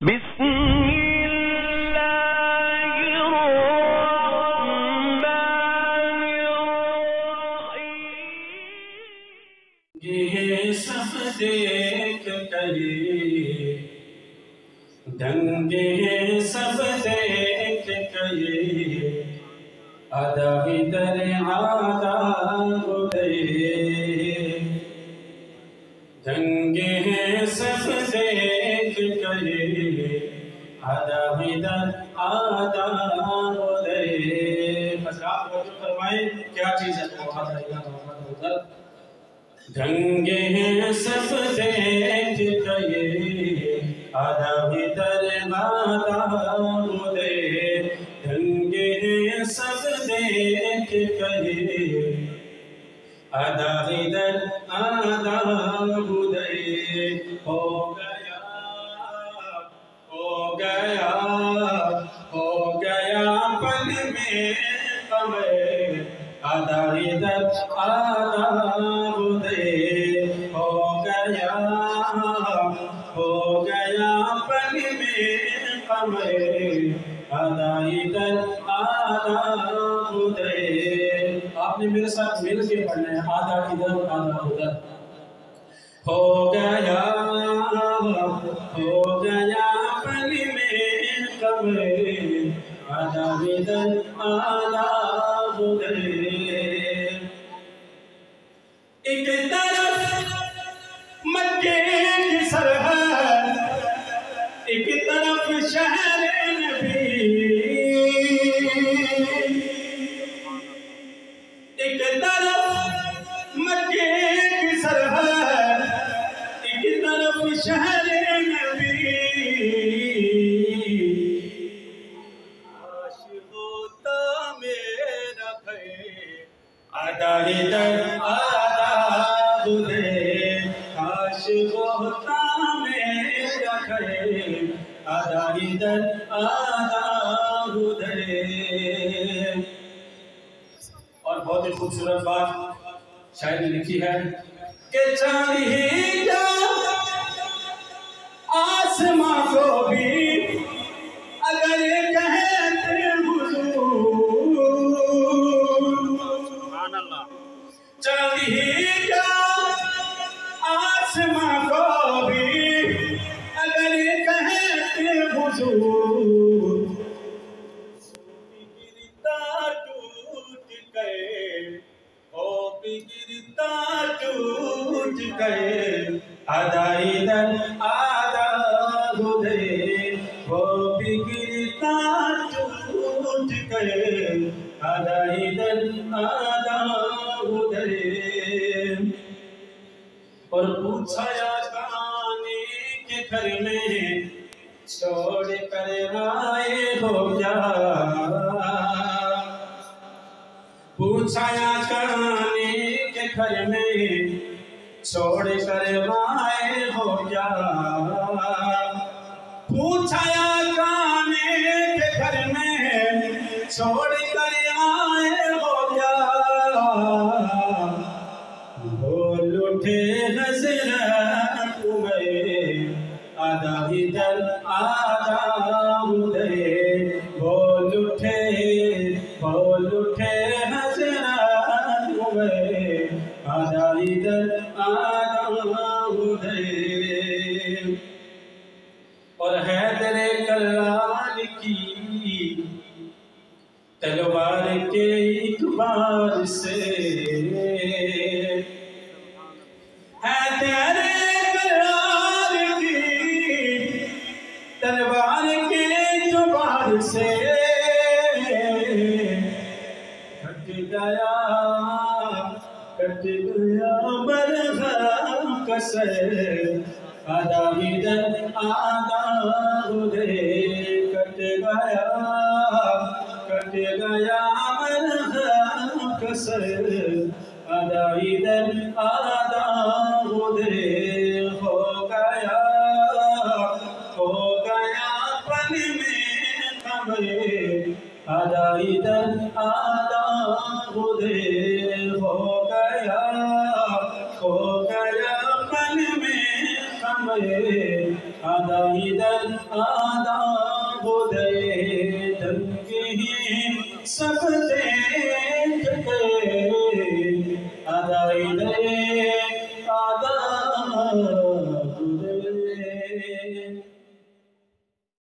بسم الله الرحمن الرحيم یہ سب دیکھ کر دنگے سب دیکھ کر ادا در آدھا گئے دنگے سب دیکھ کر ادا در آدھا گئے. حضرات توجہ فرمائیں کیا چیز ہے دنگے سب دیکھ کر ادا در آدھا گئے دنگے سب دیکھ کر ادا در آدھا گئے. ہو گیا پل میں قمر ادا در آدھا گئے. ہو گیا پل میں قمر ادا در آدھا گئے. آپ نے میرے ساتھ مل کے پڑھنا ہے آدھا ادھر آدھا ادھر. ہو گیا پل میں قمر ادا در آدھا گئے. ایک طرف مکے کی سرحد ایک طرف شہر نبی ایک طرف مکے کی سرحد ایک طرف شہر نبی. کاش ہوتا میرا خیر ادا در آدھا گئے. کاش ہوتا میرا خیر ادا در آدھا گئے. اور بہت ہی خوبصورت بات شاعر نے لکھی ہے کہ چاہیے کیا آسماں کو بھی اگر کہتے حضور. چاہیے کیا آسماں کو بھی اگر کہتے حضور. گرتا ٹوٹ گئے ادا در آدھا گئے. وہ بھی گرتا ٹوٹ گئے ادا در آدھا گئے. اور پوچھا کانے کے گھر میں چھوڑ کر آئے ہو کیا. پوچھا کانے کے گھر میں چھوڑ کر آئے ہو کیا. پوچھا کانے کے گھر میں چھوڑ کر آئے ہو کیا. بول اٹھے حضرت عمر ادا در آدھا گئے. بول اٹھے حضرت عمر ادا در آدھا گئے. اور حیدر کرار کی تلوار کے ایک بار سے حیدر کرار کی تلوار کے ایک بار سے کٹ گیا مرغم کا سر ادا در آدھا گئے. کٹ گیا مرغم کا سر ادا در آدھا گئے. ہو گیا پل میں قمر ادا در آدھا گئے. ہو گیا پل میں قمر ادا در آداب دے دنگی سب دیکھ کے ادائی دے آداب